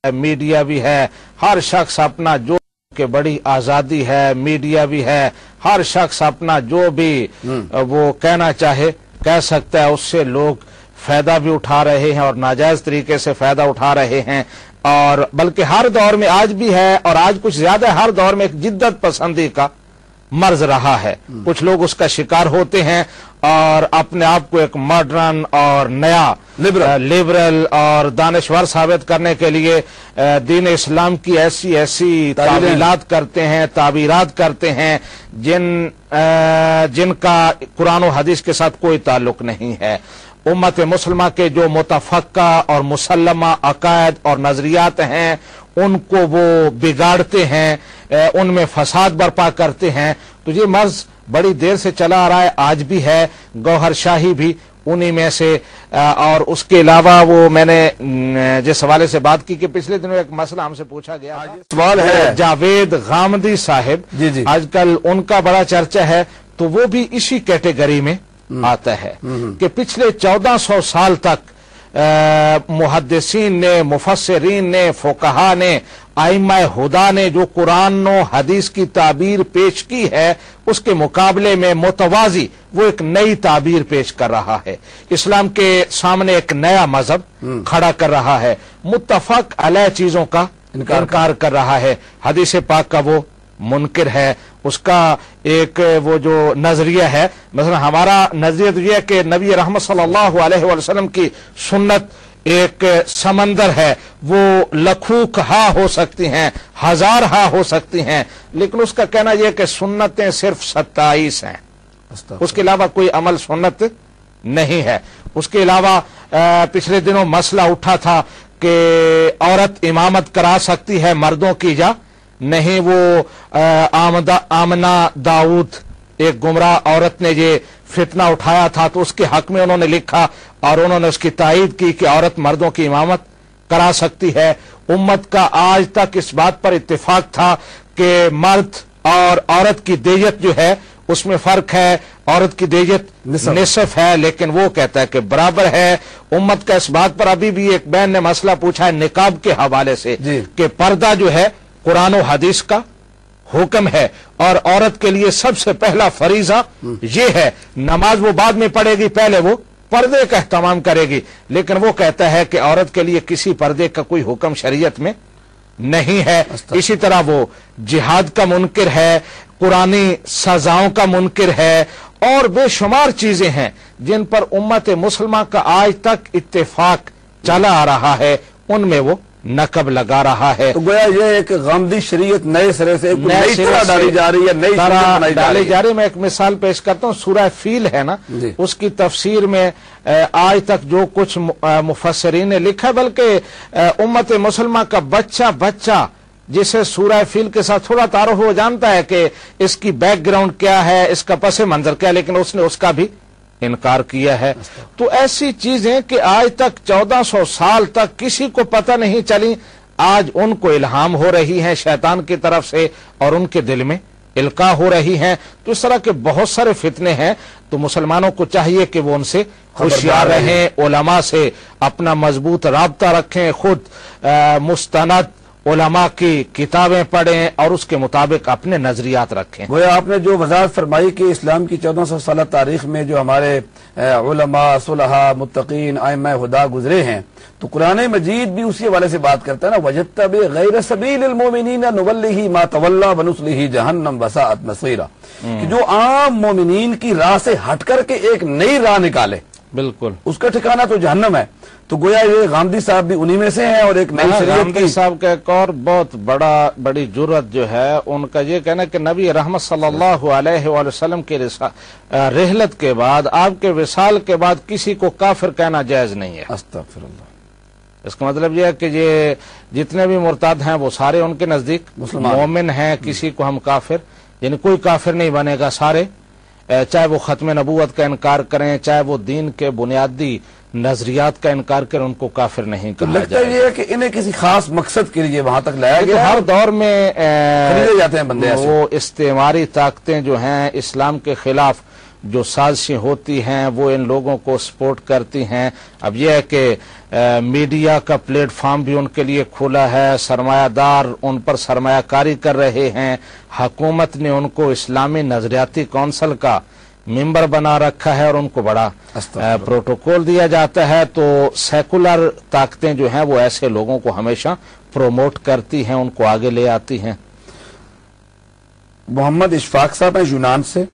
Media भी है, हर शख्स अपना जो कि बड़ी आज़ादी है, मीडिया भी है, हर शख्स अपना जो भी वो कहना चाहे कह सकता है, उससे लोग फायदा भी उठा रहे हैं और नाजायज तरीके से फायदा उठा रहे हैं। और बल्कि हर दौर में आज भी है और आज कुछ ज्यादा हर दौर में एक जिद्दत पसंदी का मर्ज रहा है। कुछ लोग उसका शिकार होते हैं और अपने आप को एक मॉडर्न और नया लिबरल और दानिशवर साबित करने के लिए दीन इस्लाम की ऐसी ऐसी तावीलात करते हैं, ताबीरात करते हैं जिनका कुरान और हदीस के साथ कोई ताल्लुक नहीं है। उम्मत मुसलमा के जो मुतफक्का और मुसल्लमा अकायद और नजरियात हैं उनको वो बिगाड़ते हैं, उनमें फसाद बर्पा करते हैं। तो ये मर्ज बड़ी देर से चला आ रहा है, आज भी है, गौहर शाही भी उन्हीं में से। और उसके अलावा वो मैंने जिस हवाले से बात की कि पिछले दिनों एक मसला हमसे पूछा गया, सवाल है जावेद गामदी साहिब, आजकल उनका बड़ा चर्चा है, तो वो भी इसी कैटेगरी में आता है कि पिछले 1400 साल तक मुहद्दिसीन ने, मुफस्सिरीन ने, फुकहा ने, आइम्मा हुदा ने जो कुरान और हदीस की ताबीर पेश की है उसके मुकाबले में मुतवाजी वो एक नई ताबीर पेश कर रहा है। इस्लाम के सामने एक नया मजहब खड़ा कर रहा है, मुत्तफक अलग चीजों का इनकार कर रहा है, हदीस पाक का वो मुनकिर है, उसका एक वो जो नजरिया है। मतलब हमारा नजरिया तो यह है कि नबी रहमत सल्लल्लाहु अलैहि वसल्लम की सुन्नत एक समंदर है, वो लखूक हा हो सकती हैं, हजार हा हो सकती हैं, लेकिन उसका कहना यह कि सुन्नतें सिर्फ 27 हैं, उसके अलावा कोई अमल सुन्नत नहीं है। उसके अलावा पिछले दिनों मसला उठा था कि औरत इमामत करा सकती है मर्दों की या नहीं। वो आमना दाऊद एक गुमराह औरत ने ये फितना उठाया था, तो उसके हक में उन्होंने लिखा और उन्होंने उसकी तायीद की कि औरत मर्दों की इमामत करा सकती है। उम्मत का आज तक इस बात पर इत्तेफाक था कि मर्द और औरत की देयत जो है उसमें फर्क है, औरत की देयत निसफ है, लेकिन वो कहता है कि बराबर है। उम्मत का इस बात पर अभी भी एक बहन ने मसला पूछा है निकाब के हवाले से कि पर्दा जो है कुरान और हदीस का हुक्म है और औरत के लिए सबसे पहला फरीजा ये है, नमाज वो बाद में पढ़ेगी, पहले वो पर्दे का एहतमाम करेगी। लेकिन वो कहता है कि औरत के लिए किसी पर्दे का कोई हुक्म शरीयत में नहीं है। इसी तरह वो जिहाद का मुनकिर है, कुरानी सजाओं का मुनकिर है और बेशुमार चीजें हैं जिन पर उम्मत मुसलमा का आज तक इत्तेफाक चला आ रहा है, उनमें वो नकब लगा रहा है। तो गोया ये एक गामदी शरीयत नए सिरे से नई तरह डाली जा रही है, नई तरह डाली जा रही है। मैं एक मिसाल पेश करता हूँ, सूरह फील है ना, उसकी तफसीर में आज तक जो कुछ मुफस्सिरीन ने लिखा, बल्कि उम्मत मुसलमा का बच्चा बच्चा जिसे सूरह फील के साथ थोड़ा तारुफ हो जानता है कि इसकी बैकग्राउंड क्या है, इसका पसे मंजर क्या है, लेकिन उसने उसका भी इनकार किया है। तो ऐसी चीजें कि आज तक 1400 साल तक किसी को पता नहीं चली, आज उनको इल्हाम हो रही हैं शैतान की तरफ से और उनके दिल में इल्का हो रही हैं। तो इस तरह के बहुत सारे फितने हैं, तो मुसलमानों को चाहिए कि वो उनसे होशियार रहें, उलमा से अपना मजबूत राब्ता रखें, खुद मुस्तनद उलमा की किताबें पढ़ें और उसके मुताबिक अपने नजरियात रखें। वो आपने जो वजाहत फरमाई कि इस्लाम की 1400 साल तारीख में जो हमारे उलमा, सुलहा, मुत्तकीन, आइम्मा हुदा गुजरे हैं, तो कुरान मजीद भी उसी हवाले से बात करता है ना, वजत्तबी गैर सबीलिल मोमिनीन नुवल्लिही मा तवल्ला व नुस्लिही जहन्नम वसाअत मसीरा, कि जो आम मोमिनीन की राह से हट करके एक नई राह निकाले, बिल्कुल उसका ठिकाना तो जहन्नम है। तो गोया ये गामदी साहब भी उन्हीं में से हैं। और एक नई गामदी साहब का एक और बहुत बड़ी जुर्रत जो है उनका ये कहना कि नबी रहमत सल्लल्लाहु अलैहि वसल्लम के रिहलत के बाद, आपके विसाल के बाद किसी को काफिर कहना जायज नहीं है। अस्तगफिरुल्लाह। इसका मतलब यह है कि ये जितने भी मुर्ताद हैं वो सारे उनके नजदीक मोमिन हैं, किसी को हम काफिर यानी कोई काफिर नहीं बनेगा, सारे चाहे वो खत्म नबूवत का इनकार करें, चाहे वो दीन के बुनियादी नजरियात का इनकार करें, उनको काफिर नहीं कहा जाएगा। लगता है कि इन्हें किसी खास मकसद के लिए वहां तक लाया गया। हर दौर में खरीदे जाते हैं बंदे, वो इस्तेमारी ताकतें जो हैं इस्लाम के खिलाफ جو سازشیں ہوتی ہیں وہ ان لوگوں کو سپورٹ کرتی ہیں. اب یہ ہے کہ میڈیا کا پلیٹ فارم بھی ان کے لیے کھلا ہے، سرمایہ دار ان پر سرمایہ کاری کر رہے ہیں، حکومت نے ان کو اسلامی نظریاتی کونسل کا ممبر بنا رکھا ہے اور ان کو بڑا پروٹوکول دیا جاتا ہے. تو سیکولر طاقتیں جو ہیں وہ ایسے لوگوں کو ہمیشہ پروموٹ کرتی ہیں، ان کو آگے لے آتی ہیں. محمد اشفاق صاحب ہیں یونان سے.